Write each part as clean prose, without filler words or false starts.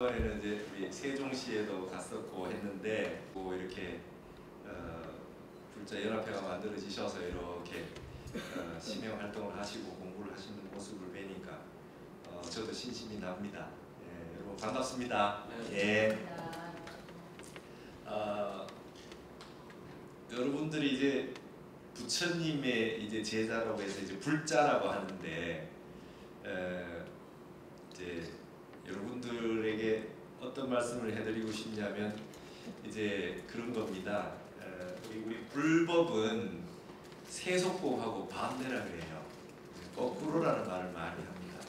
이번에는 이제 우리 세종시에도 갔었고 했는데 뭐 이렇게 불자 연합회가 만들어지셔서 이렇게 시명 활동을 하시고 공부를 하시는 모습을 뵈니까 저도 신심이 납니다. 예, 여러분 반갑습니다. 예. 여러분들이 이제 부처님의 이제 제자라고 해서 이제 불자라고 하는데 이제 여러분들에게 어떤 말씀을 해드리고 싶냐면 이제 그런 겁니다. 우리 불법은 세속법하고 반대라 그래요. 거꾸로라는 말을 많이 합니다.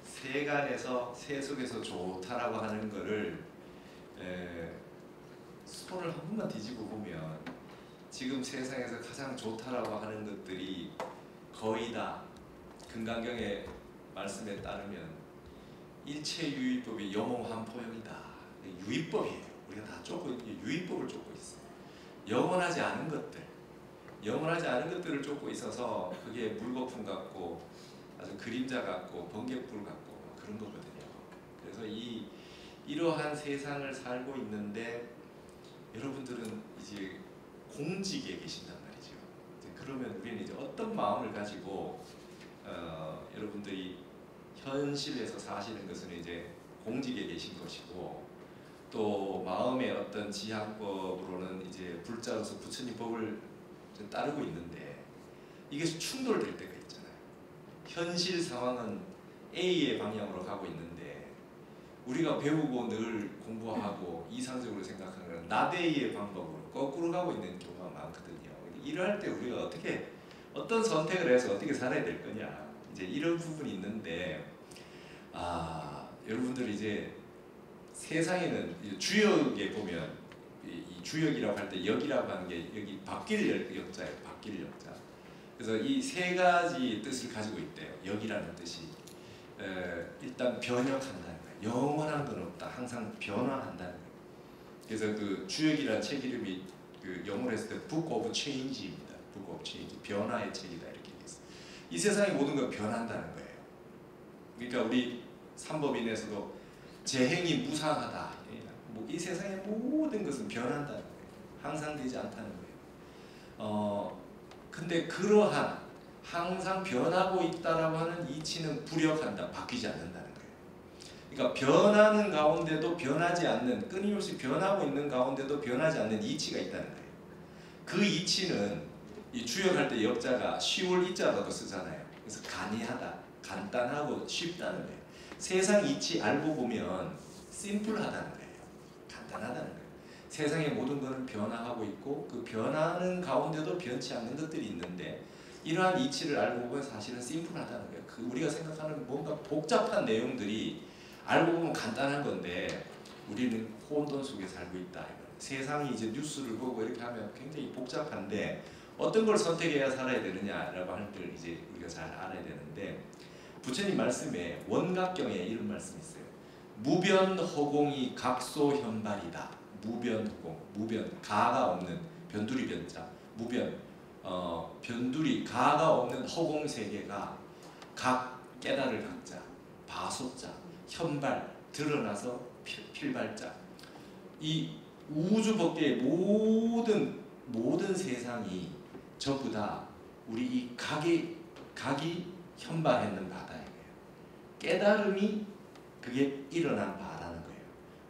세간에서 세속에서 좋다라고 하는 거를 손을 한 번만 뒤집어 보면 지금 세상에서 가장 좋다라고 하는 것들이 거의 다 금강경의 말씀에 따르면 일체유의법이 영홍한포형이다. 유의법이에요. 우리가 다 유의법을 쫓고 있어요. 영원하지 않은 것들, 영원하지 않은 것들을 쫓고 있어서 그게 물거품 같고 아주 그림자 같고 번개불 같고 그런 거거든요. 그래서 이러한 세상을 살고 있는데 여러분들은 이제 공직에 계신단 말이죠. 그러면 우리는 이제 어떤 마음을 가지고 여러분들이 현실에서 사시는 것은 이제 공직에 계신 것이고 또 마음의 어떤 지향법으로는 이제 불자로서 부처님 법을 따르고 있는데 이게 충돌될 때가 있잖아요. 현실 상황은 A의 방향으로 가고 있는데 우리가 배우고 늘 공부하고 이상적으로 생각하는 건 나대의 방법으로 거꾸로 가고 있는 경우가 많거든요. 이럴 때 우리가 어떤 선택을 해서 어떻게 살아야 될 거냐 이제 이런 부분이 있는데 여러분들이 이제 세상에는 주역에 보면 이 주역이라고 할 때 역이라고 하는 게 여기 바뀔 역자예요. 바뀔 역자. 그래서 이 세 가지 뜻을 가지고 있대요. 역이라는 뜻이 일단 변혁한다는 거예요. 영원한 건 없다. 항상 변화한다는 거예요. 그래서 그 주역이라는 책 이름이 그 영어로 했을 때 Book of Change입니다. Book of Change. 변화의 책이다 이렇게 있어요. 이 세상의 모든 건 변한다는 거예요. 그러니까 우리 삼법인에서도 재행이 무상하다. 이 세상의 모든 것은 변한다는 거예요. 항상 되지 않다는 거예요. 근데 그러한 항상 변하고 있다라고 하는 이치는 불역한다. 바뀌지 않는다는 거예요. 그러니까 변하는 가운데도 변하지 않는, 끊임없이 변하고 있는 가운데도 변하지 않는 이치가 있다는 거예요. 그 이치는 이 주역할 때 역자가 쉬울 이자라도 쓰잖아요. 그래서 간이하다, 간단하고 쉽다는 거예요. 세상 이치 알고 보면 심플하다는 거예요. 간단하다는 거예요. 세상의 모든 것은 변화하고 있고 그 변하는 가운데도 변치 않는 것들이 있는데 이러한 이치를 알고 보면 사실은 심플하다는 거예요. 우리가 생각하는 뭔가 복잡한 내용들이 알고 보면 간단한 건데 우리는 혼돈 속에 살고 있다. 세상이 이제 뉴스를 보고 이렇게 하면 굉장히 복잡한데 어떤 걸 선택해야 살아야 되느냐라고 하는 걸 이제 우리가 잘 알아야 되는데 부처님 말씀에 원각경에 이런 말씀이 있어요. 무변허공이 각소현발이다. 무변허공, 무변, 가가 없는 변두리 변자, 무변, 변두리, 가가 없는 허공 세계가 각 깨달을 각자, 바소자, 현발, 드러나서 필발자. 이 우주 법계의 모든 세상이 전부 다 우리 이 각이 현발했는 바다예요. 깨달음이 그게 일어난 바라는 거예요.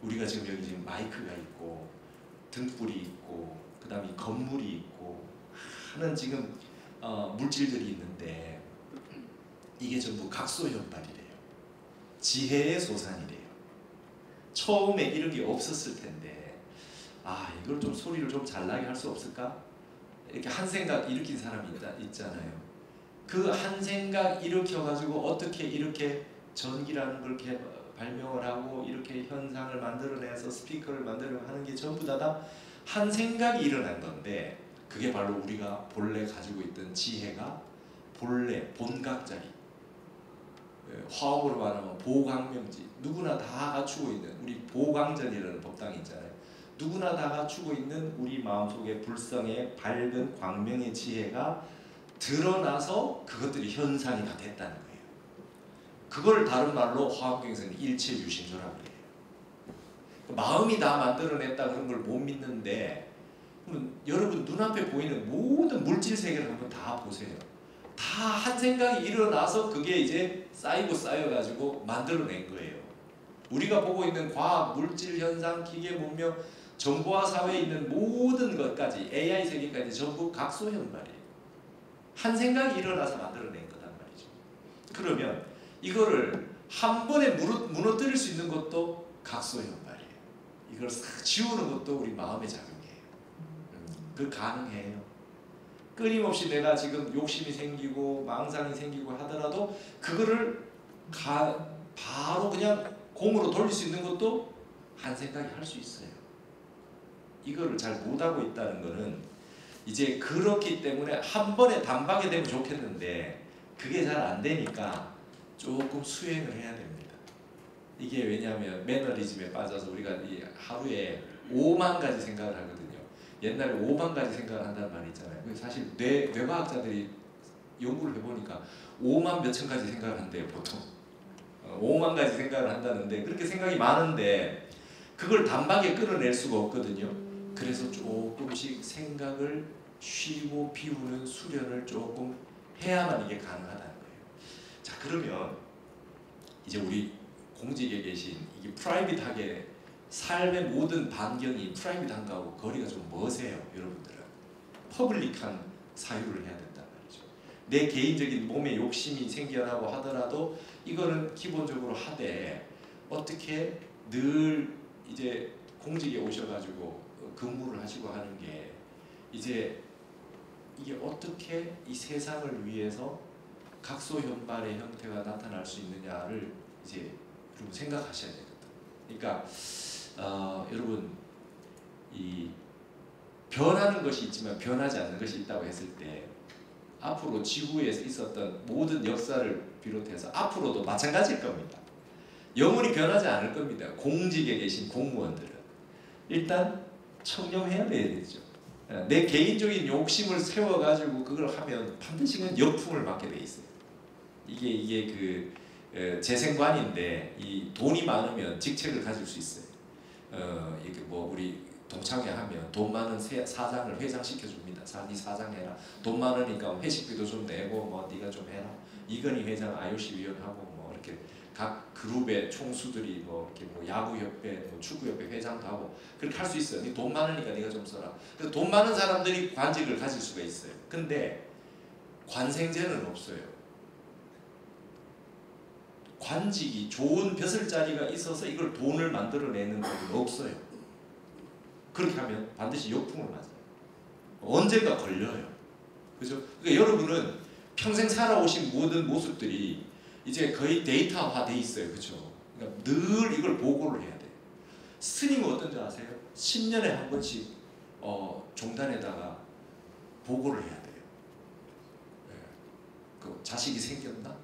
우리가 지금 마이크가 있고 등불이 있고 그다음에 건물이 있고 하는 지금 물질들이 있는데 이게 전부 각소현발이래요. 지혜의 소산이래요. 처음에 이런 게 없었을 텐데 이걸 좀 소리를 좀 잘나게 할 수 없을까? 이렇게 한 생각 일으킨 사람이 있잖아요. 그 한 생각 일으켜가지고 어떻게 이렇게 전기라는 걸 이렇게 발명을 하고 이렇게 현상을 만들어내서 스피커를 만들어 하는 게 전부 다 한 생각이 일어난 건데 그게 바로 우리가 본래 가지고 있던 지혜가 본래 본각자리 화음으로 말하면 보광명지 누구나 다 갖추고 있는 우리 보광전이라는 법당이 있잖아요. 누구나 다 갖추고 있는 우리 마음속에 불성의 밝은 광명의 지혜가 드러나서 그것들이 현상이 다 됐다는 거예요. 그걸 다른 말로 화엄경에서는 일체유심조라고 해요. 마음이 다 만들어냈다 그런 걸 못 믿는데, 그러면 여러분 눈앞에 보이는 모든 물질 세계를 한번 다 보세요. 다 한 생각이 일어나서 그게 이제 쌓이고 쌓여가지고 만들어낸 거예요. 우리가 보고 있는 과학, 물질 현상, 기계 문명, 정보화 사회에 있는 모든 것까지, AI 세계까지 전부 각소현발이에요. 한 생각이 일어나서 만들어낸 거단 말이죠. 그러면 이거를 한 번에 무너뜨릴 수 있는 것도 각소현발이에요. 이걸 싹 지우는 것도 우리 마음의 작용이에요. 그 가능해요. 끊임없이 내가 지금 욕심이 생기고 망상이 생기고 하더라도 그거를 바로 그냥 공으로 돌릴 수 있는 것도 한 생각이 할 수 있어요. 이거를 잘 못하고 있다는 거는 이제 그렇기 때문에 한 번에 단박에 되면 좋겠는데 그게 잘 안 되니까 조금 수행을 해야 됩니다. 이게 왜냐하면 매너리즘에 빠져서 우리가 이 하루에 5만 가지 생각을 하거든요. 옛날에 5만 가지 생각을 한다는 말이 있잖아요. 사실 뇌과학자들이 연구를 해보니까 5만 몇천 가지 생각을 한대요, 보통. 5만 가지 생각을 한다는데, 그렇게 생각이 많은데 그걸 단박에 끌어낼 수가 없거든요. 그래서 조금씩 생각을 쉬고 비우는 수련을 조금 해야만 이게 가능하다는 거예요. 자, 그러면 이제 우리 공직에 계신 이게 프라이빗하게 삶의 모든 반경이 프라이빗한 거하고 거리가 좀 머세요. 여러분들은 퍼블릭한 사유를 해야 된단 말이죠. 내 개인적인 몸에 욕심이 생겨나고 하더라도 이거는 기본적으로 하되, 어떻게 늘 이제 공직에 오셔가지고 근무를 하시고 하는 게 이제 이게 어떻게 이 세상을 위해서 각소현발의 형태가 나타날 수 있느냐를 이제 여러분 생각하셔야 되거든. 그러니까 여러분 이 변하는 것이 있지만 변하지 않는 것이 있다고 했을 때 앞으로 지구에서 있었던 모든 역사를 비롯해서 앞으로도 마찬가지일 겁니다. 영원히 변하지 않을 겁니다. 공직에 계신 공무원들은 일단 청렴해야 되죠. 내 개인적인 욕심을 세워가지고 그걸 하면 반드시 역풍을 맞게 돼 있어요. 이게 그 재생관인데, 이 돈이 많으면 직책을 가질 수 있어요. 이게 뭐 우리 동창회 하면 돈 많은 사장을 회장시켜 줍니다. 네 사장해라. 돈 많으니까 회식비도 좀 내고 뭐 네가 좀 해라. 이건희 회장 IOC 위원하고 뭐 이렇게 각 그룹의 총수들이 뭐 이렇게 뭐 야구협회, 뭐 축구협회 회장도 하고 그렇게 할 수 있어요. 네 돈 많으니까 네가 좀 써라. 그래서 돈 많은 사람들이 관직을 가질 수가 있어요. 근데 관생제는 없어요. 관직이 좋은 벼슬자리가 있어서 이걸 돈을 만들어내는 건 없어요. 그렇게 하면 반드시 역풍을 맞아요. 언젠가 걸려요. 그죠? 그러니까 여러분은 평생 살아오신 모든 모습들이 이제 거의 데이터화돼 있어요. 그죠? 그러니까 늘 이걸 보고를 해야 돼요. 스님은 어떤지 아세요? 10년에 한 번씩 종단에다가 보고를 해야 돼요. 네. 그 자식이 생겼나?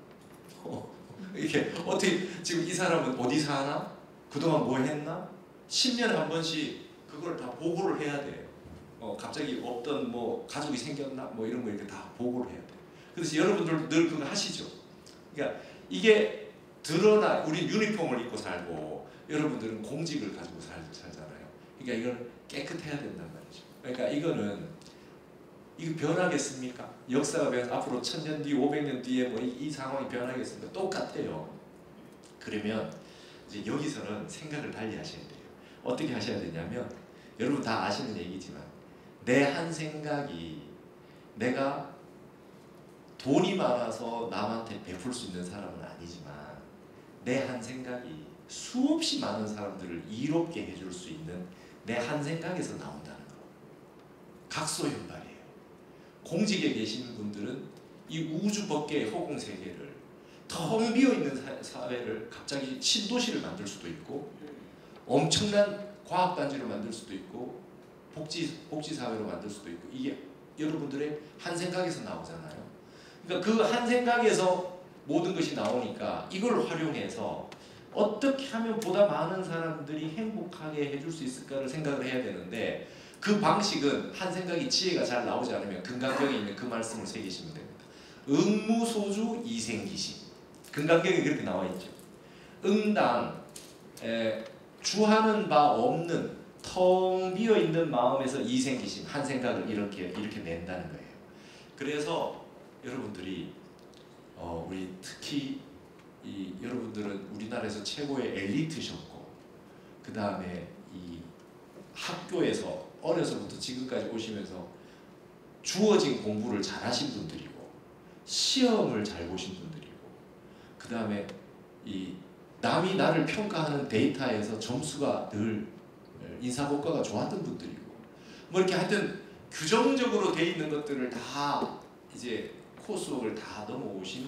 이렇게 어떻게 지금 이 사람은 어디 사나? 그동안 뭐 했나? 10년에 한 번씩 그걸 다 보고를 해야 돼요. 갑자기 없던 뭐 가족이 생겼나? 뭐 이런 거 이렇게 다 보고를 해야 돼요. 그래서 여러분들 늘 그거 하시죠. 그러니까 이게 드러나, 우리 유니폼을 입고 살고 여러분들은 공직을 가지고 살잖아요. 그러니까 이걸 깨끗해야 된단 말이죠. 그러니까 이거 변하겠습니까? 역사가 앞으로 1000년 뒤, 500년 뒤에 뭐 이 상황이 변하겠습니까? 똑같아요. 그러면 이제 여기서는 생각을 달리 하셔야 돼요. 어떻게 하셔야 되냐면, 여러분 다 아시는 얘기지만 내 한 생각이, 내가 돈이 많아서 남한테 베풀 수 있는 사람은 아니지만 내 한 생각이 수없이 많은 사람들을 이롭게 해줄 수 있는 내 한 생각에서 나온다는 거. 각소현발이에요. 공직에 계시는 분들은 이 우주 법계의 허공 세계를, 텅 비어 있는 사회를 갑자기 신도시를 만들 수도 있고, 엄청난 과학단지를 만들 수도 있고, 복지 사회로 만들 수도 있고, 이게 여러분들의 한 생각에서 나오잖아요. 그러니까 그 한 생각에서 모든 것이 나오니까 이걸 활용해서 어떻게 하면 보다 많은 사람들이 행복하게 해줄 수 있을까를 생각을 해야 되는데, 그 방식은 한 생각이 지혜가 잘 나오지 않으면 금강경에 있는 그 말씀을 새기시면 됩니다. 응무소주 이생기심. 금강경에 그렇게 나와 있죠. 응당 주하는 바 없는 텅 비어 있는 마음에서 이생기심 한 생각을 이렇게 낸다는 거예요. 그래서 여러분들이 우리 특히 여러분들은 우리나라에서 최고의 엘리트셨고, 그 다음에 이 학교에서 어려서부터 지금까지 오시면서 주어진 공부를 잘하신 분들이고, 시험을 잘 보신 분들이고, 그 다음에 이 남이 나를 평가하는 데이터에서 점수가 늘 인사고과가 좋았던 분들이고, 뭐 이렇게 하여튼 규정적으로 돼 있는 것들을 다 이제 코스웍을 다 넘어오신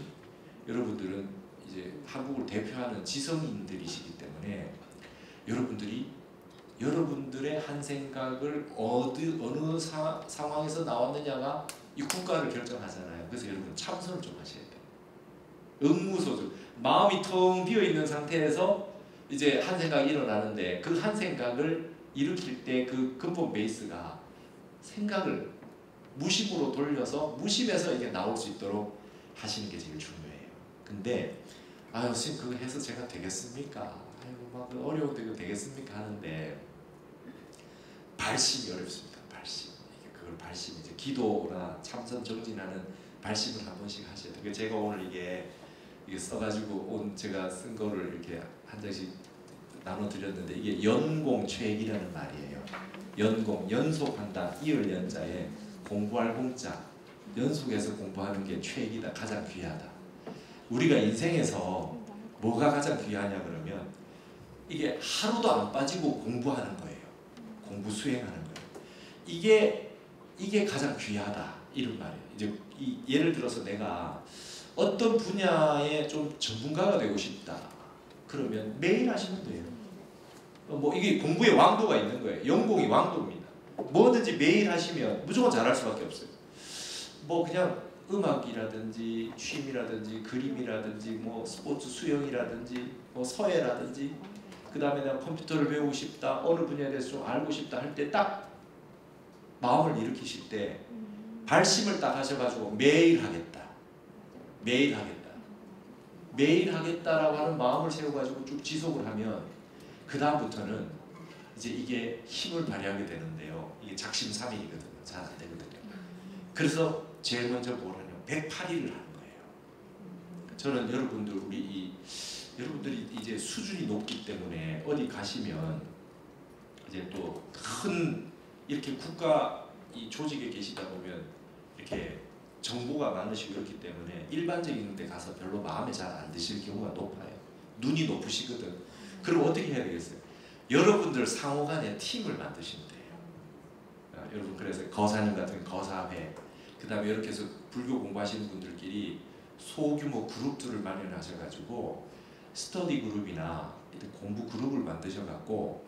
여러분들은 이제 한국을 대표하는 지성인들이시기 때문에 여러분들이 여러분들의 한 생각을 어느 상황에서 나왔느냐가 이 국가를 결정하잖아요. 그래서 여러분 참선을 좀 하셔야 돼요. 응무소주, 마음이 텅 비어 있는 상태에서 이제 한 생각이 일어나는데, 그 한 생각을 일으킬 때 그 근본 베이스가 생각을 무심으로 돌려서 무심해서 이게 나올 수 있도록 하시는 게 제일 중요해요. 근데 아유 선생님 그거 해서 제가 되겠습니까? 아유 막 어려운데 그거 되겠습니까? 하는데 발심이 어렵습니다. 발심. 그걸 발심 이제 기도나 참선 정진하는 발심을 한 번씩 하셔야 돼요. 제가 오늘 이게 써가지고 제가 쓴 거를 이렇게 한 장씩 나눠드렸는데, 이게 연공최익이라는 말이에요. 연공, 연속한다. 이을 연자에 공부할 공자. 연속해서 공부하는 게 최익이다. 가장 귀하다. 우리가 인생에서 뭐가 가장 귀하냐 그러면 이게 하루도 안 빠지고 공부하는 거예요. 공부 수행하는 거예요. 이게 가장 귀하다. 이런 말이에요. 이제 예를 들어서 내가 어떤 분야에 좀 전문가가 되고 싶다. 그러면 매일 하시면 돼요. 뭐 이게 공부의 왕도가 있는 거예요. 연공이 왕도입니다. 뭐든지 매일 하시면 무조건 잘할 수밖에 없어요. 뭐 그냥 음악이라든지 취미라든지 그림이라든지 뭐 스포츠 수영이라든지 뭐 서예라든지, 그 다음에 내가 컴퓨터를 배우고 싶다, 어느 분야에 대해서 좀 알고 싶다 할 때 딱 마음을 일으키실 때 발심을 딱 하셔가지고 매일 하겠다, 매일 하겠다, 매일 하겠다라고 하는 마음을 세워가지고 쭉 지속을 하면 그 다음부터는 이제 이게 힘을 발휘하게 되는데요. 이게 작심삼일이거든요. 잘 안 되거든요. 그래서 제일 먼저 뭘 하냐면 108일을 하는 거예요. 저는 여러분들이 이제 수준이 높기 때문에 어디 가시면 이제 또 큰 이렇게 국가 이 조직에 계시다 보면 이렇게 정보가 많으시고 그렇기 때문에 일반적인 데 가서 별로 마음에 잘 안 드실 경우가 높아요. 눈이 높으시거든. 그럼 어떻게 해야 되겠어요? 여러분들 상호간에 팀을 만드시면 돼요. 여러분 그래서 거사님 같은 거사회, 그 다음에 이렇게 해서 불교 공부하시는 분들끼리 소규모 그룹들을 마련하셔가지고 스터디 그룹이나 공부 그룹을 만드셔갖고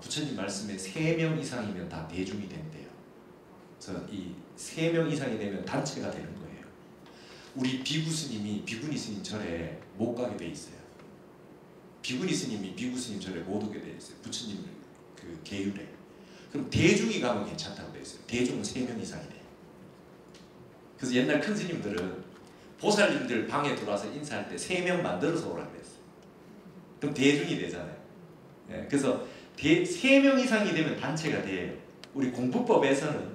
부처님 말씀에 3명 이상이면 다 대중이 된대요. 그래서 이 3명 이상이 되면 단체가 되는 거예요. 우리 비구 스님 절에 못 가게 돼 있어요. 비구니 스님이 비구 스님 절에 못 오게 돼 있어요. 부처님 그 계율에. 그럼 대중이 가면 괜찮다고 돼 있어요. 대중은 3명 이상이 돼요. 그래서 옛날 큰 스님들은 보살님들 방에 들어와서 인사할 때 3명 만들어서 오라고 그랬어요. 그럼 대중이 되잖아요. 네, 그래서 3명 이상이 되면 단체가 돼요. 우리 공부법에서는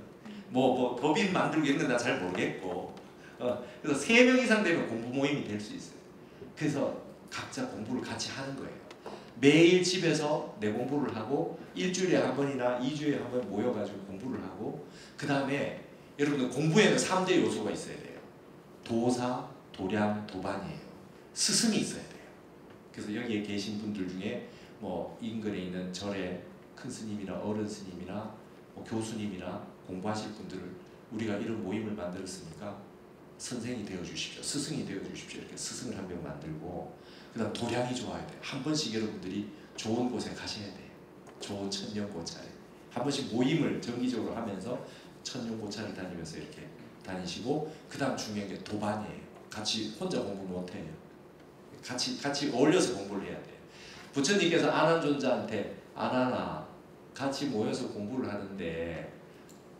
뭐 법인 만들고 이런 건 나 잘 모르겠고, 그래서 3명 이상 되면 공부 모임이 될 수 있어요. 그래서 각자 공부를 같이 하는 거예요. 매일 집에서 내 공부를 하고 일주일에 한 번이나 2주에 한 번 모여가지고 공부를 하고, 그 다음에 여러분들 공부에는 3대 요소가 있어야 돼요. 도사, 도량, 도반이에요. 스승이 있어야 돼요. 그래서 여기에 계신 분들 중에 뭐 인근에 있는 절에 큰 스님이나 어른 스님이나 뭐 교수님이나 공부하실 분들을 우리가 이런 모임을 만들었으니까 선생이 되어 주십시오. 스승이 되어 주십시오. 이렇게 스승을 한 명 만들고, 그 다음 도량이 좋아야 돼요. 한 번씩 여러분들이 좋은 곳에 가셔야 돼요. 좋은 천년고찰에 한 번씩 모임을 정기적으로 하면서 천년고찰을 다니면서 이렇게 다니시고, 그 다음 중요한 게 도반이에요. 같이 혼자 공부 못해요. 같이 어울려서 공부를 해야 돼요. 부처님께서 아난존자한테 아나나 같이 모여서 공부를 하는데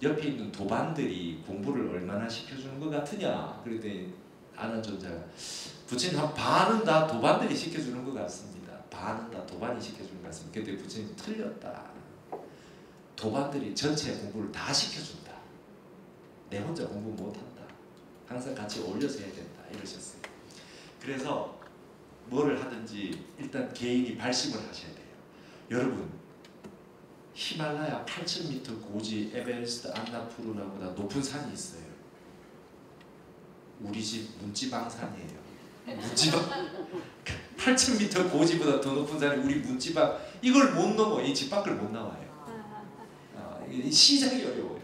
옆에 있는 도반들이 공부를 얼마나 시켜주는 것 같으냐 그랬더니 아난존자가 부처님 한 반은 다 도반들이 시켜주는 것 같습니다. 다 아는다. 도반이 시켜준 말씀. 그때 부처님 틀렸다. 도반들이 전체 공부를 다 시켜준다. 내 혼자 공부 못한다. 항상 같이 어울려서 해야 된다. 이러셨어요. 그래서 뭐를 하든지 일단 개인이 발심을 하셔야 돼요. 여러분, 히말라야 8,000m 고지 에베레스트 안나푸르나보다 높은 산이 있어요. 우리 집 문지방산이에요. 문지방 8,000m 고지보다 더 높은 산이 우리 문지방. 이걸 못 넘어. 이 집 밖을 못 나와요. 시작이 어려워요.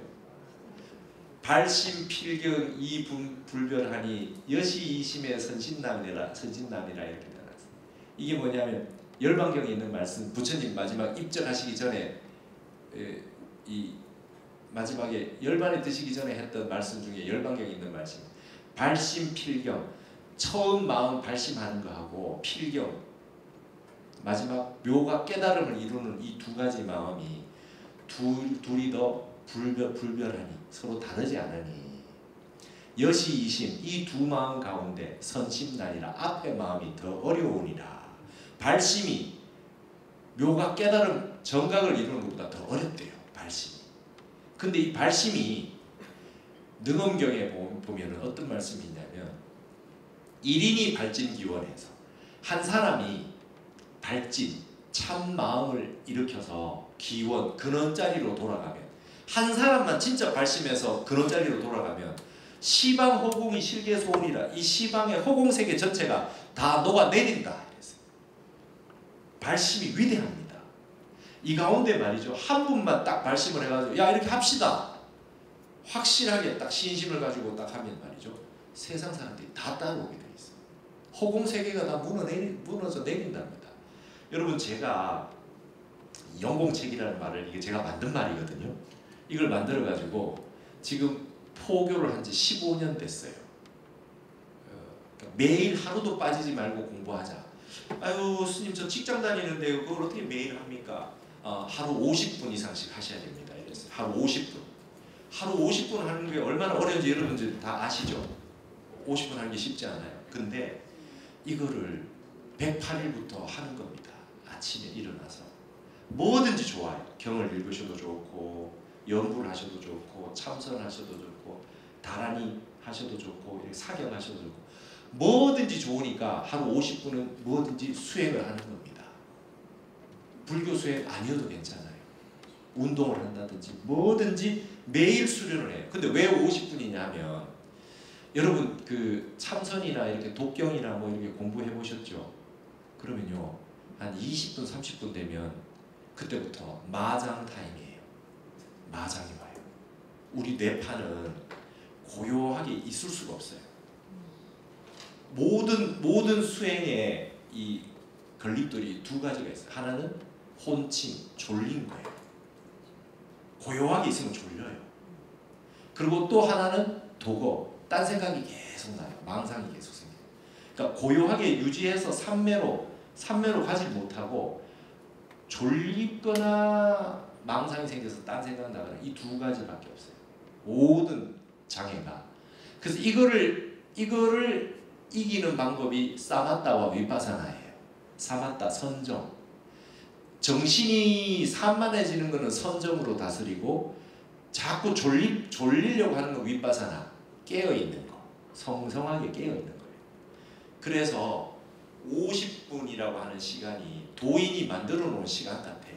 발심 필경 이불별하니 여시이심의 선신남이라 이렇게 나왔어요. 이게 뭐냐면 열반경에 있는 말씀, 부처님 마지막 입적하시기 전에 이 마지막에 열반에 드시기 전에 했던 말씀 중에 열반경에 있는 말씀, 발심 필경, 처음 마음 발심하는 거하고 필경, 마지막 묘가 깨달음을 이루는 이 두 가지 마음이 둘이 더 불별하니 서로 다르지 않으니 여시이심 이 두 마음 가운데 선심나니라 앞의 마음이 더 어려우니라. 발심이 묘가 깨달음 정각을 이루는 것보다 더 어렵대요. 발심이. 근데 이 발심이 능엄경에 보면 어떤 말씀이 있냐면 1인이 발진기원에서 한 사람이 발진 참 마음을 일으켜서 기원 근원자리로 돌아가면, 한 사람만 진짜 발심해서 근원자리로 돌아가면 시방 허공이 실계소원이라 이 시방의 허공세계 전체가 다 녹아내린다. 이랬어요. 발심이 위대합니다. 이 가운데 말이죠, 한 분만 딱 발심을 해가지고 야 이렇게 합시다, 확실하게 딱 신심을 가지고 딱 하면 말이죠, 세상 사람들이 다 따라오게 돼 있어요. 허공세계가 다 무너져 내린답니다. 여러분, 제가 영공책이라는 말을, 이게 제가 만든 말이거든요. 이걸 만들어 가지고 지금 포교를 한 지 15년 됐어요. 매일 하루도 빠지지 말고 공부하자. 아유 스님, 저 직장 다니는데 그걸 어떻게 매일 합니까? 하루 50분 이상씩 하셔야 됩니다. 이랬어요. 하루 50분. 하루 50분 하는 게 얼마나 어려운지 여러분들 다 아시죠? 50분 하는 게 쉽지 않아요. 근데 이거를 108일부터 하는 겁니다. 아침에 일어나서 뭐든지 좋아요. 경을 읽으셔도 좋고, 연구를 하셔도 좋고, 참선하셔도 좋고, 다라니 하셔도 좋고, 사경하셔도 좋고, 뭐든지 좋으니까 하루 50분은 뭐든지 수행을 하는 겁니다. 불교 수행 아니어도 괜찮아요. 운동을 한다든지 뭐든지 매일 수련을 해요. 근데 왜 50분이냐면 여러분, 그 참선이나 이렇게 독경이나 뭐 이렇게 공부해 보셨죠? 그러면요, 한 20분 30분 되면 그때부터 마장 타임이에요. 마장이 와요. 우리 뇌파는 고요하게 있을 수가 없어요. 모든 수행에 이 건립들이 두 가지가 있어요. 하나는 혼침, 졸린 거예요. 고요하게 있으면 졸려요. 그리고 또 하나는 도거, 딴 생각이 계속 나요. 망상이 계속 생겨요. 그러니까 고요하게 유지해서 삼매로 가지 못하고 졸리거나 망상이 생겨서 딴 생각 나거나 이 두 가지밖에 없어요. 모든 장애가. 그래서 이거를 이기는 방법이 사마타와 위파사나예요. 사마타, 선정. 정신이 산만해지는 것은 선정으로 다스리고, 자꾸 졸리려고 하는 건 위파사나, 깨어있는 거, 성성하게 깨어있는 거예요. 그래서 50분이라고 하는 시간이 도인이 만들어 놓은 시간 같아요.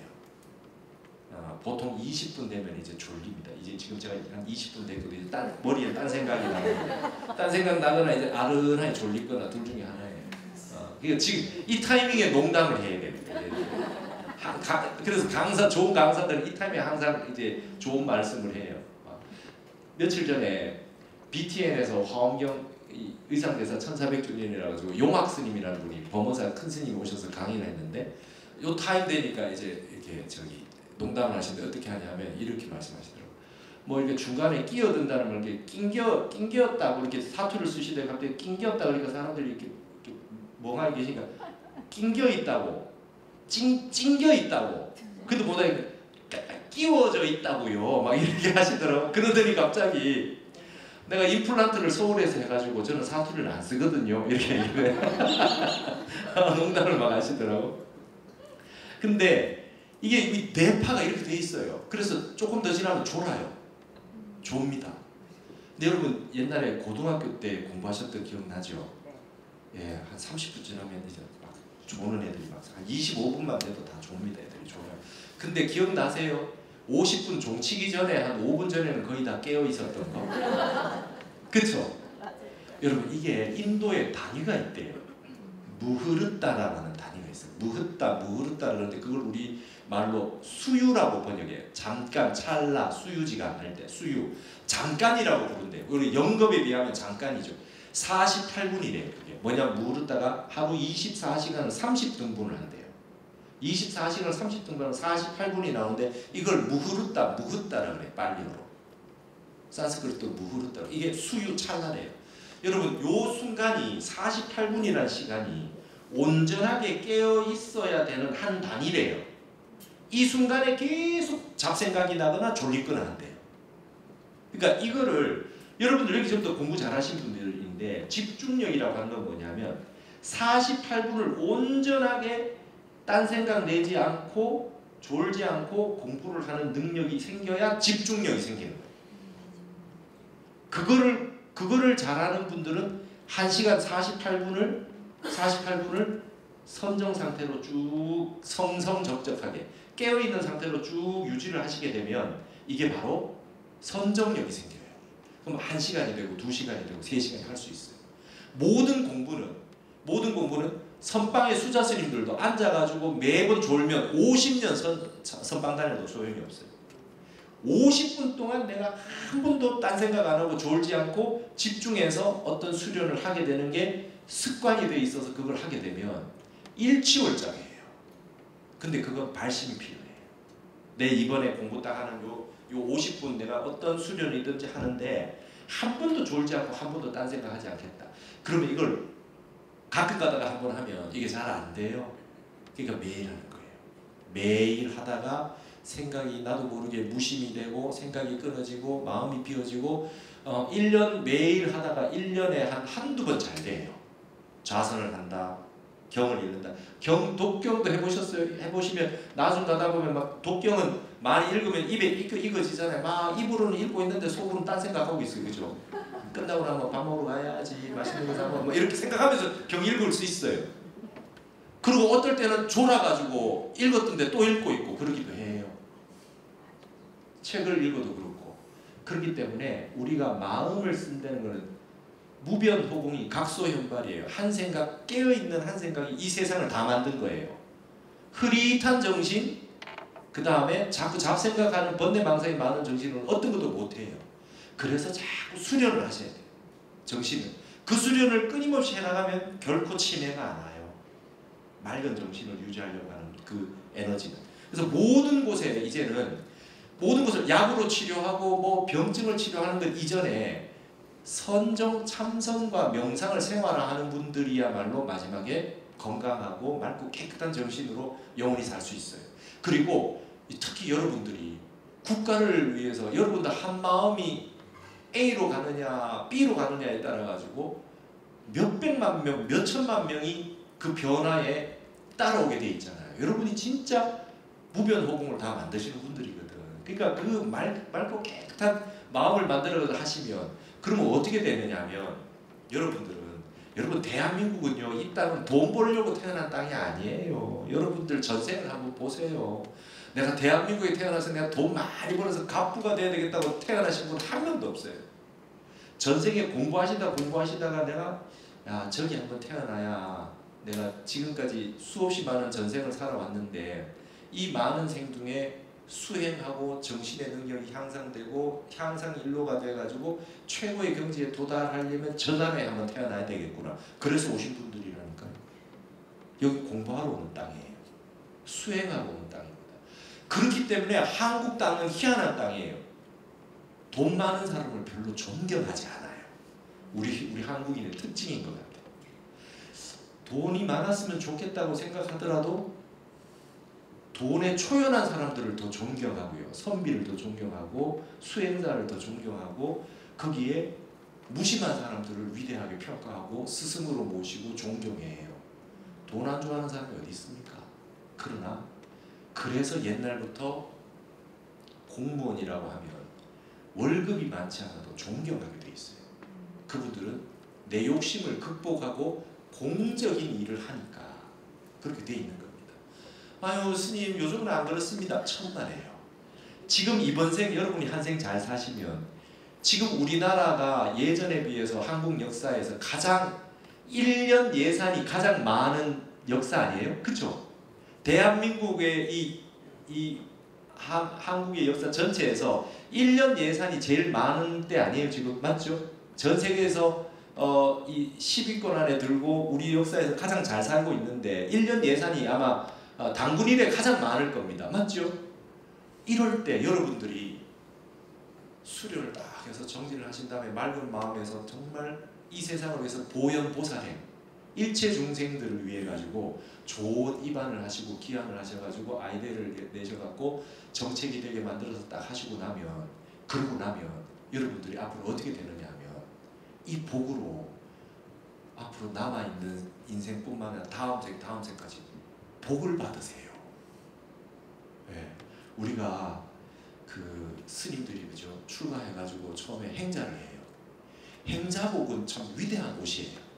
보통 20분 되면 이제 졸립니다. 이제 지금 제가 한 20분 됐거든요. 머리에 딴 생각이 나거나, 딴 생각 나거나 이제 아른하게 졸리거나 둘 중에 하나예요. 그러니까 지금 이 타이밍에 농담을 해야 됩니다. 그래서 좋은 강사들은 이 타이밍에 항상 이제 좋은 말씀을 해요. 며칠 전에 BTN에서 화엄경 의상대사 1400주년이라고 가지고 용학 스님이라는 분이, 범어사 큰 스님이 오셔서 강의를 했는데, 요 타임 되니까 이제 이렇게 농담을 하시는데 어떻게 하냐면 이렇게 말씀하시더라고요. 뭐 이렇게 중간에 끼어든다는 걸 이렇게 낑겼다고 이렇게 사투를 쓰시되 갑자기 낑겼다 그러니까 사람들이 이렇게 멍하게 계시니까 낑겨 있다고, 찡겨 있다고, 근데 보다 끼워져 있다고요. 막 이렇게 하시더라고. 그러더니 갑자기 내가 임플란트를 서울에서 해가지고 저는 사투리를 안 쓰거든요. 이렇게 농담을 막 하시더라고. 근데 이게 이 대파가 이렇게 돼 있어요. 그래서 조금 더 지나면 졸아요. 좁니다. 근데 여러분 옛날에 고등학교 때 공부하셨던 기억나죠? 예, 한 30분 지나면 이제 막 조는 애들이 막 한 25분만 돼도 다 좁니다. 애들이 졸아요. 근데 기억나세요? 50분 종치기 전에 한 5분 전에는 거의 다 깨어 있었던 거. 그쵸? 여러분 이게 인도에 단위가 있대요. 무흐르따라는 단위가 있어요. 무흐르따 그러는데 그걸 우리 말로 수유라고 번역해요. 잠깐, 찰나, 수유지간 할 때 수유. 잠깐이라고 부른대요. 우리 영겁에 비하면 잠깐이죠. 48분이래요. 그게 뭐냐, 무흐르따가 하루 24시간을 30등분을 한대요. 24시간을 30등분하면 48분이 나오는데 이걸 무흐르따라 그래. 빨리어로. 산스크리트로 무흐르따. 이게 수유 찰나래요. 여러분 요 순간이 48분이라는 시간이 온전하게 깨어 있어야 되는 한 단위래요. 이 순간에 계속 잡생각이 나거나 졸리거나 한대요. 그러니까 이거를 여러분들 여기 좀 더 공부 잘하신 분들인데 집중력이라고 하는 건 뭐냐면 48분을 온전하게 딴 생각 내지 않고 졸지 않고 공부를 하는 능력이 생겨야 집중력이 생기는 거예요. 그거를 잘하는 분들은 1시간 48분을 선정 상태로 쭉 성성적적하게 깨어있는 상태로 쭉 유지를 하시게 되면 이게 바로 선정력이 생겨요. 그럼 1시간이 되고 2시간이 되고 3시간이 할 수 있어요. 모든 공부는 선방의 수자 스님들도 앉아가지고 매번 졸면 50년 선방 다녀도 소용이 없어요. 50분 동안 내가 한 번도 딴 생각 안 하고 졸지 않고 집중해서 어떤 수련을 하게 되는 게 습관이 돼 있어서 그걸 하게 되면 일취월장이에요. 근데 그건 발심이 필요해요. 내 이번에 공부 딱 하는 요 50분 내가 어떤 수련이든지 하는데 한 번도 졸지 않고 한 번도 딴 생각하지 않겠다. 그러면 이걸 가끔 가다가 한 번 하면 이게 잘 안 돼요. 그러니까 매일 하는 거예요. 매일 하다가 생각이 나도 모르게 무심이 되고 생각이 끊어지고 마음이 비어지고 1년 매일 하다가 1년에 한두 번 잘 돼요. 좌선을 한다. 경을 읽는다. 독경도 해보셨어요? 해보시면 나중 가다 보면 막 독경은 많이 읽으면 입에 익어지잖아요. 막 입으로는 읽고 있는데 속으로는 딴 생각하고 있어요. 그죠? 끝나고 나면 밥 먹으러 가야지. 맛있는 거 사면 뭐 이렇게 생각하면서 경 읽을 수 있어요. 그리고 어떨 때는 졸아가지고 읽었던데 또 읽고 있고 그러기도 해요. 책을 읽어도 그렇고. 그렇기 때문에 우리가 마음을 쓴다는 것은 무변호공이 각소현발이에요. 한 생각, 깨어있는 한 생각이 이 세상을 다 만든 거예요. 흐릿한 정신, 그 다음에 자꾸 잡생각하는 번뇌망상이 많은 정신은 어떤 것도 못해요. 그래서 자꾸 수련을 하셔야 돼요. 정신을. 그 수련을 끊임없이 해나가면 결코 치매가 안 와요. 맑은 정신을 유지하려고 하는 그 에너지는. 그래서 모든 곳에 이제는 모든 것을 약으로 치료하고 뭐 병증을 치료하는 것 이전에 선정, 참선과 명상을 생활화하는 분들이야말로 마지막에 건강하고 맑고 깨끗한 정신으로 영원히 살 수 있어요. 그리고 특히 여러분들이 국가를 위해서 여러분들 한 마음이 A로 가느냐 B로 가느냐에 따라 가지고 몇백만 명, 몇천만 명이 그 변화에 따라오게 돼 있잖아요. 여러분이 진짜 무변호공을 다 만드시는 분들이거든. 그러니까 그 맑고 깨끗한 마음을 만들어서 하시면 그러면 어떻게 되느냐 하면 여러분 대한민국은요, 이 땅은 돈 벌려고 태어난 땅이 아니에요. 여러분들 전생을 한번 보세요. 내가 대한민국에 태어나서 내가 돈 많이 벌어서 갑부가 돼야 되겠다고 태어나신 분 한 명도 없어요. 전생에 공부하시다가 내가 저기 한번 태어나야 내가 지금까지 수없이 많은 전생을 살아왔는데 이 많은 생 중에 수행하고 정신의 능력이 향상되고 향상일로가 돼가지고 최고의 경지에 도달하려면 저 나라에 한번 태어나야 되겠구나. 그래서 오신 분들이라니까요. 여기 공부하러 오는 땅이에요. 수행하러 오는 땅입니다. 그렇기 때문에 한국 땅은 희한한 땅이에요. 돈 많은 사람을 별로 존경하지 않아요. 우리 한국인의 특징인 것 같아요. 돈이 많았으면 좋겠다고 생각하더라도 돈에 초연한 사람들을 더 존경하고요. 선비를 더 존경하고 수행자를 더 존경하고 거기에 무심한 사람들을 위대하게 평가하고 스승으로 모시고 존경해요. 돈 안 좋아하는 사람이 어디 있습니까? 그러나 그래서 옛날부터 공무원이라고 하면 월급이 많지 않아도 존경하게 돼 있어요. 그분들은 내 욕심을 극복하고 공적인 일을 하니까 그렇게 돼 있는 겁니다. 아유 스님 요즘은 안 그렇습니다. 천만에요. 지금 이번 생 여러분이 한 생 잘 사시면 지금 우리나라가 예전에 비해서 한국 역사에서 가장 1년 예산이 가장 많은 역사 아니에요? 그렇죠? 대한민국의 한국의 역사 전체에서 1년 예산이 제일 많은 때 아니에요 지금? 맞죠? 전 세계에서 이 10위권 안에 들고 우리 역사에서 가장 잘 살고 있는데 1년 예산이 아마 단군 이래 가장 많을 겁니다. 맞죠? 이럴 때 여러분들이 수료를 딱 해서 정진을 하신 다음에 맑은 마음에서 정말 이 세상을 위해서 보현보살행 일체 중생들을 위해 가지고 좋은 입안을 하시고 기안을 하셔가지고 아이디어를 내셔갖고 정책이 되게 만들어서 딱 하시고 나면 그러고 나면 여러분들이 앞으로 어떻게 되느냐 하면 이 복으로 앞으로 남아있는 인생뿐만 아니라 다음 생까지 복을 받으세요. 네. 우리가 그 스님들이 그죠 출가해가지고 처음에 행자를 해요. 행자복은 참 위대한 옷이에요.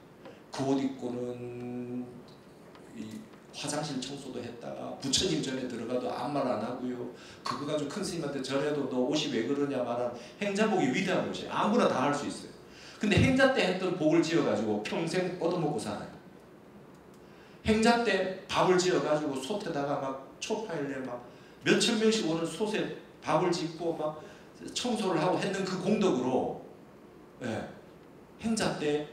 그 옷 입고는 이 화장실 청소도 했다가 부처님 전에 들어가도 아무 말 안 하고요. 그거 가지고 큰 스님한테 전해도 너 옷이 왜 그러냐 말한 행자복이 위대한 옷이에요. 아무나 다 할 수 있어요. 근데 행자 때 했던 복을 지어가지고 평생 얻어먹고 살아요. 행자 때 밥을 지어가지고 솥에다가 막 초파일에 막 몇천 명씩 오는 솥에 밥을 짓고 막 청소를 하고 했는 그 공덕으로 예, 행자 때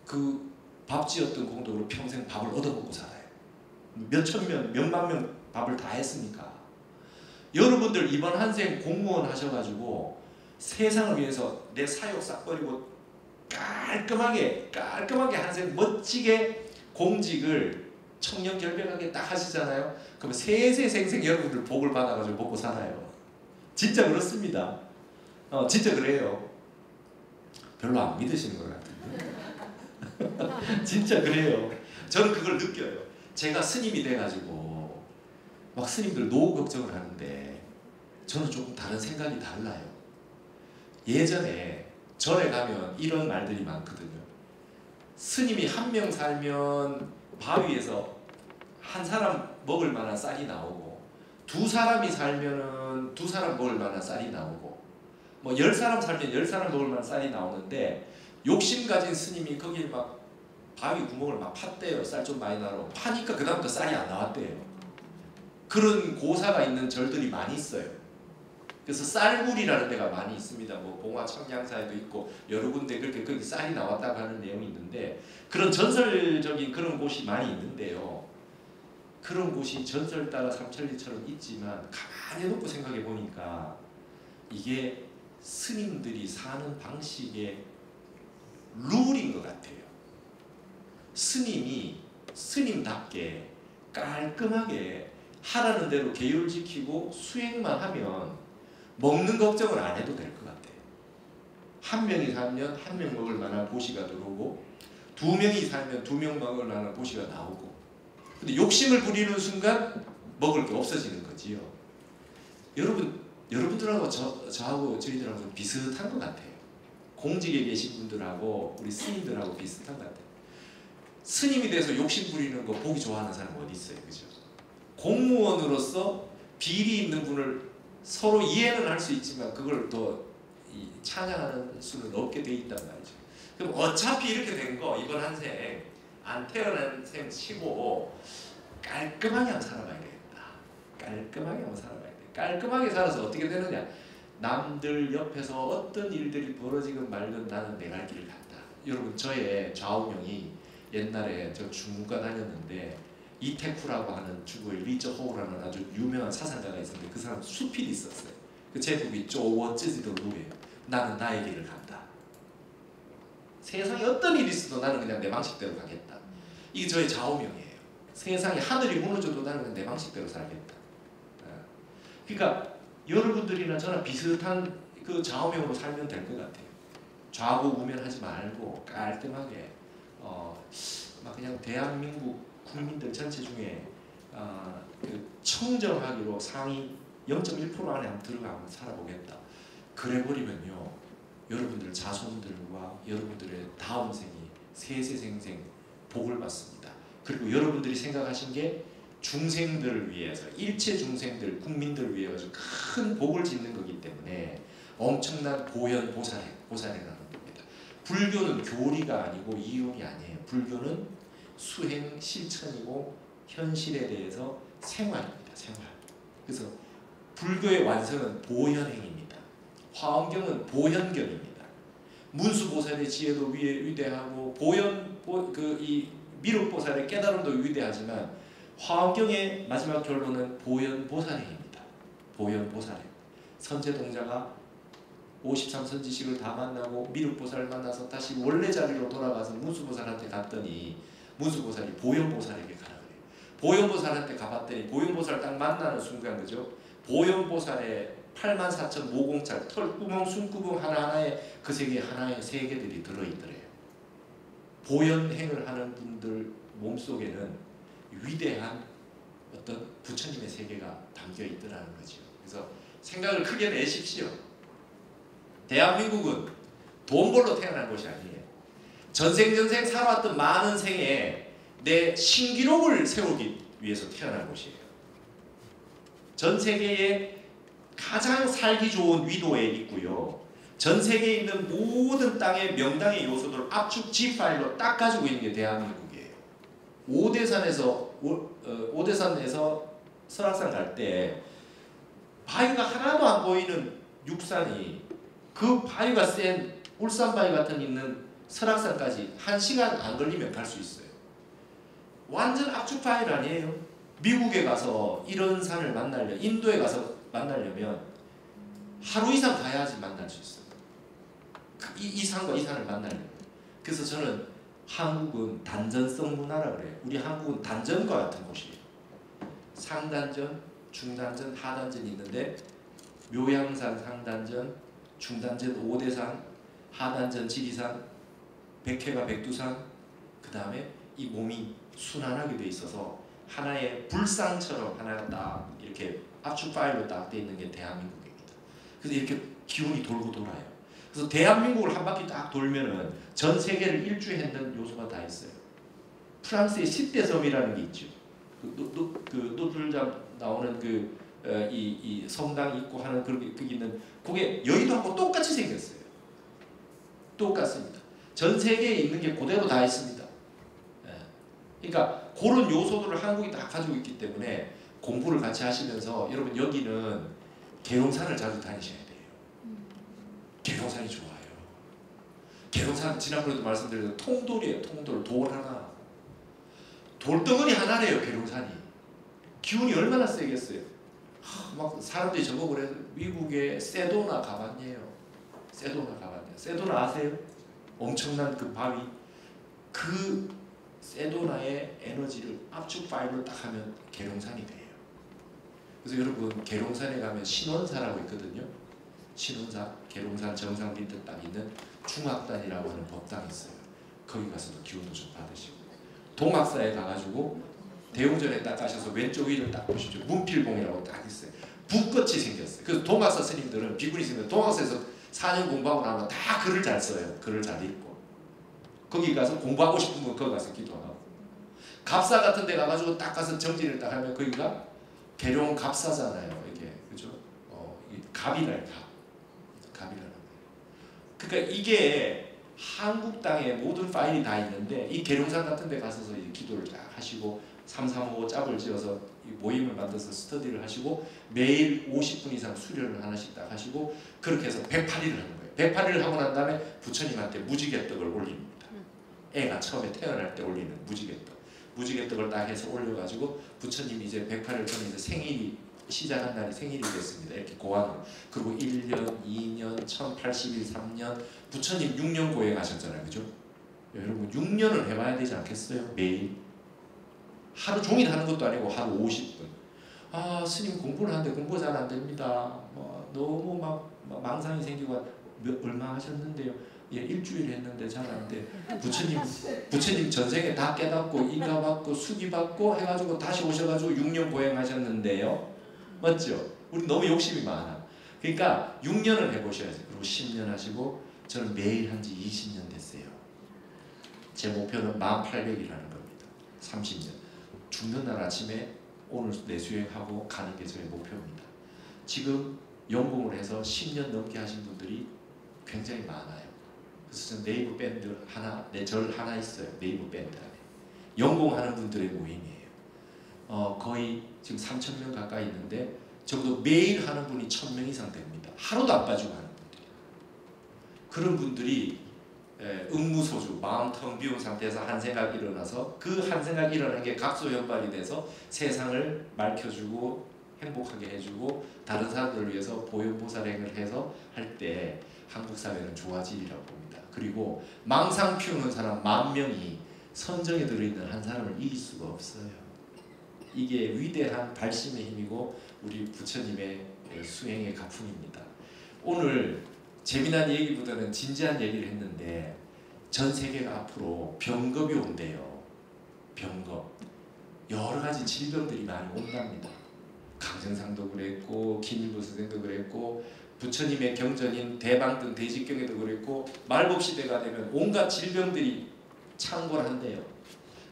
그 밥 지었던 공덕으로 평생 밥을 얻어먹고 살아요. 몇천 명, 몇만 명 밥을 다 했으니까. 여러분들 이번 한 생 공무원 하셔가지고 세상을 위해서 내 사욕 싹 버리고 깔끔하게 한 생 멋지게 공직을 청렴결백하게 딱 하시잖아요. 그럼 세세생생 여러분들 복을 받아가지고 먹고 살아요. 진짜 그렇습니다. 진짜 그래요. 별로 안 믿으시는 것 같은데. 진짜 그래요. 저는 그걸 느껴요. 제가 스님이 돼가지고 막 스님들 노후 걱정을 하는데 저는 조금 다른 생각이 달라요. 예전에 절에 가면 이런 말들이 많거든요. 스님이 한 명 살면 바위에서 한 사람 먹을 만한 쌀이 나오고 두 사람이 살면은 두 사람 먹을 만한 쌀이 나오고 뭐 10사람 살면 10사람 먹을 만한 쌀이 나오는데 욕심 가진 스님이 거기에 막 바위 구멍을 막 팠대요. 쌀 좀 많이 나라고 파니까 그 다음부터 쌀이 안 나왔대요. 그런 고사가 있는 절들이 많이 있어요. 그래서 쌀굴이라는 데가 많이 있습니다. 뭐 봉화 청량사에도 있고 여러 군데 그렇게 거기 쌀이 나왔다고 하는 내용이 있는데 그런 전설적인 그런 곳이 많이 있는데요. 그런 곳이 전설 따라 삼천리처럼 있지만 가만히 놓고 생각해 보니까 이게 스님들이 사는 방식의 룰인 것 같아요. 스님이 스님답게 깔끔하게 하라는 대로 계율 지키고 수행만 하면 먹는 걱정을 안 해도 될 것 같아요. 한 명이 살면 한 명 먹을 만한 보시가 들어오고 두 명이 살면 두 명 먹을 만한 보시가 나오고 근데 욕심을 부리는 순간 먹을 게 없어지는 거지요. 여러분들하고 저하고 저희들하고 좀 비슷한 것 같아요. 공직에 계신 분들하고 우리 스님들하고 비슷한 것 같아요. 스님이 돼서 욕심 부리는 거 보기 좋아하는 사람 어디 있어요, 그죠? 공무원으로서 비리 있는 분을 서로 이해는 할 수 있지만 그걸 또 찬양하는 수는 없게 돼 있단 말이죠. 그럼 어차피 이렇게 된 거 이번 한 생 안 태어난 생 치고 깔끔하게 한번 살아봐야 되겠다. 깔끔하게 한번 살아봐야 돼. 깔끔하게 살아서 어떻게 되느냐? 남들 옆에서 어떤 일들이 벌어지건 말건 나는 내 갈 길을 간다. 여러분 저의 좌우명이 옛날에 저 중국가 다녔는데 이태쿠라고 하는 중국의 리저호우라는 아주 유명한 사상가가 있었는데 그 사람 수필이 있었어요. 그 제목이 쪼워쯔지도 루예요. 나는 나의 길을 간다. 세상에 어떤 일이 있어도 나는 그냥 내 방식대로 가겠다. 이게 저의 좌우명이에요. 세상에 하늘이 무너져도 나는 그냥 내 방식대로 살겠다. 그러니까 여러분들이나 저나 비슷한 그 좌우명으로 살면 될 것 같아요. 좌고우면하지 말고 깔끔하게 막 그냥 대한민국 국민들 전체 중에 그 청정하기로 상위 0.1% 안에 한번 들어가면 살아보겠다. 그래 버리면요, 여러분들 자손들과 여러분들의 다음 생이 세세생생 복을 받습니다. 그리고 여러분들이 생각하신 게 중생들을 위해서, 일체 중생들, 국민들을 위해 가지고 큰 복을 짓는 거기 때문에 엄청난 보현 보살이라는 겁니다. 불교는 교리가 아니고 이론이 아니에요. 불교는 수행 실천이고 현실에 대해서 생활입니다. 생활. 그래서 불교의 완성은 보현행입니다. 화엄경은 보현경입니다. 문수보살의 지혜도 위대하고 이 미륵보살의 깨달음도 위대하지만 화엄경의 마지막 결론은 보현보살행입니다. 보현보살행. 선제동자가 53선지식을 다 만나고 미륵보살을 만나서 다시 원래 자리로 돌아가서 문수보살한테 갔더니 문수보살이 보현보살에게 가라 그래요. 보현보살한테 가봤더니 보현보살 딱 만나는 순간, 그죠? 보현보살의 84,000 모공찰, 털구멍, 숨구멍 하나하나에 그 세계 하나의 세계들이 들어있더래요. 보현행을 하는 분들 몸속에는 위대한 어떤 부처님의 세계가 담겨 있더라는 거죠. 그래서 생각을 크게 내십시오. 대한민국은 돈 벌러 태어난 곳이 아니에요. 전생전생 살아왔던 많은 생에 내 신기록을 세우기 위해서 태어난 곳이에요. 전 세계에 가장 살기 좋은 위도에 있고요. 전 세계에 있는 모든 땅의 명당의 요소들을 압축 G 파일로 딱 가지고 있는 게 대한민국이에요. 오대산에서 설악산 갈 때 바위가 하나도 안 보이는 육산이 그 바위가 센 울산 바위 같은 있는 설악산까지 1시간 안 걸리면 갈 수 있어요. 완전 압축 파일 아니에요. 미국에 가서 이런 산을 인도에 가서 만나려면 하루 이상 가야지 만날 수 있어요. 이 산과 이 산을 만나려면. 그래서 저는 한국은 단전성 문화라 그래요. 우리 한국은 단전과 같은 곳이에요. 상단전, 중단전, 하단전이 있는데 묘양산 상단전, 중단전 오대산, 하단전 지리산, 백회가 백두산, 그 다음에 이 몸이 순환하게 돼 있어서 하나의 불상처럼 하나가 딱 이렇게 압축 파일로 딱 돼 있는 게 대한민국입니다. 그래서 이렇게 기운이 돌고 돌아요. 그래서 대한민국을 한 바퀴 딱 돌면은 전 세계를 일주했는 요소가 다 있어요. 프랑스의 10대 섬이라는 게 있죠. 노트르담 나오는 이 성당 있고 하는 그게 있는 그게 여의도하고 똑같이 생겼어요. 똑같습니다. 전 세계에 있는 게 그대로 다 있습니다. 그러니까 그런 요소들을 한국이 다 가지고 있기 때문에 공부를 같이 하시면서 여러분 여기는 계룡산을 자주 다니셔야 돼요. 계룡산이 좋아요. 계룡산 지난번에도 말씀드렸는데 통돌이에요. 통돌. 돌 하나. 돌덩어리 하나래요. 계룡산이. 기운이 얼마나 세겠어요. 막 사람들이 저보고 그래서 미국의 세도나 가봤네요. 세도나 가봤네요. 세도나 아세요? 엄청난 그 바위. 그 세도나의 에너지를 압축 파일로 딱 하면 계룡산이 돼요. 그래서 여러분 계룡산에 가면 신원사라고 있거든요. 신원사, 계룡산 정상 밑에 딱 있는 중학단이라고 하는 법당이 있어요. 거기 가서도 기운도 좀 받으시고, 동학사에 가가지고 대웅전에 딱 가셔서 왼쪽 위를 딱 보십시오. 문필봉이라고 딱 있어요. 북같이 생겼어요. 그래서 동학사 스님들은 비구니 스님들 동학사에서 4년 공부하고 나면 다 글을 잘 써요. 글을 잘 읽고. 거기 가서 공부하고 싶은 분 거기 가서 기도하고, 갑사 같은 데 가가지고 딱 가서 정진을 딱 하면 거기가 계룡 갑사잖아요. 이게 그죠? 이 갑이라는 갑이라는 거예요. 그러니까 이게 한국 땅에 모든 파일이 다 있는데 이 계룡산 같은 데 가서 이제 기도를 딱 하시고 335 짭을 지어서 모임을 만들어서 스터디를 하시고 매일 50분 이상 수련을 하나씩 딱 하시고 그렇게 해서 108일을 하는 거예요. 108일을 하고 난 다음에 부처님한테 무지개떡을 올립니다. 애가 처음에 태어날 때 올리는 무지개떡. 무지개떡을 딱 해서 올려가지고 부처님이 이제 108일 전에 이제 생일이 시작한 날이 생일이 됐습니다. 이렇게 고안으로. 그리고 1년, 2년, 1080일, 3년, 부처님 6년 고행하셨잖아요. 그죠? 여러분 6년을 해봐야 되지 않겠어요? 매일. 하루 종일 하는 것도 아니고 하루 50분. 아 스님 공부를 하는데 공부가 잘 안 됩니다. 너무 막 망상이 생기고 얼마 하셨는데요? 예, 일주일 했는데 잘 안 돼. 부처님 전생에 다 깨닫고 인가 받고 수기 받고 해가지고 다시 오셔가지고 6년 보행하셨는데요. 맞죠? 우리 너무 욕심이 많아. 그러니까 6년을 해보셔야죠. 그리고 10년 하시고 저는 매일 한 지 20년 됐어요. 제 목표는 1800이라는 겁니다. 30년. 죽는 날 아침에 오늘 내수행하고 가는 게 저의 목표입니다. 지금 연공을 해서 10년 넘게 하신 분들이 굉장히 많아요. 그래서 네이버 밴드 하나, 절 하나 있어요. 네이버 밴드 안에 연공하는 분들의 모임이에요. 거의 지금 3,000명 가까이 있는데 적어도 매일 하는 분이 1,000명 이상 됩니다. 하루도 안 빠지고 하는 분들이. 그런 분들이 응무소주, 마음 텅 비운 상태에서 한 생각이 일어나서 그 한 생각이 일어나는 게 각소현발이 돼서 세상을 맑혀주고 행복하게 해주고 다른 사람들을 위해서 보현보살행을 해서 할 때 한국 사회는 좋아지리라고 봅니다. 그리고 망상 피우는 사람 10,000명이 선정에 들어있는 한 사람을 이길 수가 없어요. 이게 위대한 발심의 힘이고 우리 부처님의 수행의 가풍입니다. 오늘 재미난 얘기보다는 진지한 얘기를 했는데 전 세계가 앞으로 병겁이 온대요. 병겁. 여러 가지 질병들이 많이 온답니다. 강정상도 그랬고 김일보 선생도 그랬고 부처님의 경전인 대방등 대직경에도 그랬고 말복시대가 되면 온갖 질병들이 창궐한대요.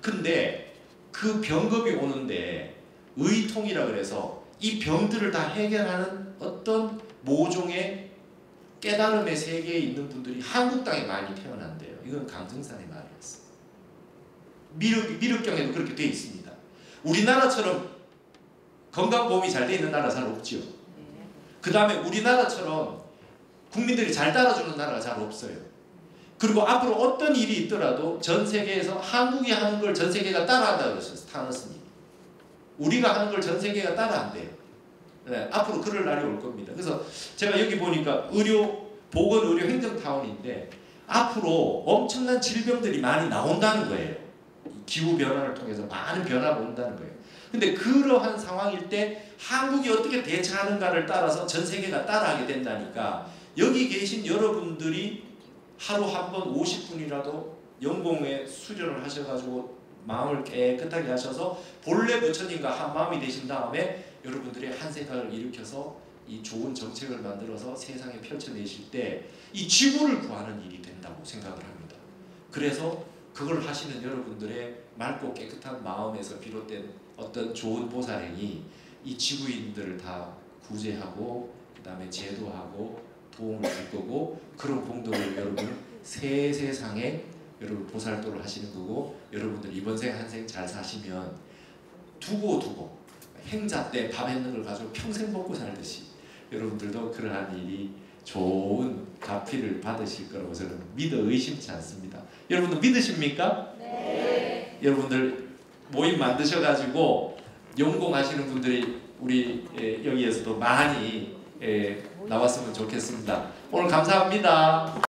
근데 그 병겁이 오는데 의통이라 그래서 이 병들을 다 해결하는 어떤 모종의 깨달음의 세계에 있는 분들이 한국 땅에 많이 태어난대요. 이건 강정산의 말이었어요. 미륵경에도 그렇게 되어 있습니다. 우리나라처럼 건강보험이 잘 되어 있는 나라 잘 없죠. 그 다음에 우리나라처럼 국민들이 잘 따라주는 나라가 잘 없어요. 그리고 앞으로 어떤 일이 있더라도 전 세계에서 한국이 하는 걸 전 세계가 따라한다고 그랬어요. 타너스님. 우리가 하는 걸 전 세계가 따라한대요. 네, 앞으로 그럴 날이 올 겁니다. 그래서 제가 여기 보니까 보건의료 행정타운인데 앞으로 엄청난 질병들이 많이 나온다는 거예요. 기후변화를 통해서 많은 변화가 온다는 거예요. 근데 그러한 상황일 때 한국이 어떻게 대처하는가를 따라서 전 세계가 따라하게 된다니까 여기 계신 여러분들이 하루 한 번 50분이라도 연공에 수련을 하셔가지고 마음을 깨끗하게 하셔서 본래 부처님과 한 마음이 되신 다음에 여러분들의 한 생각을 일으켜서 이 좋은 정책을 만들어서 세상에 펼쳐내실 때 이 지구를 구하는 일이 된다고 생각을 합니다. 그래서 그걸 하시는 여러분들의 맑고 깨끗한 마음에서 비롯된 어떤 좋은 보살행이 이 지구인들을 다 구제하고 그 다음에 제도하고 도움을 줄 거고 그런 공덕을 여러분 새 세상에 여러분 보살도를 하시는 거고 여러분들 이번 생 한 생 잘 사시면 두고 행자 때 밥 했는 걸 가지고 평생 먹고 살듯이 여러분들도 그러한 일이 좋은 가피를 받으실 거라고 저는 믿어 의심치 않습니다. 여러분들 믿으십니까? 네. 여러분들 모임 만드셔가지고 연공하시는 분들이 우리 여기에서도 많이 나왔으면 좋겠습니다. 오늘 감사합니다.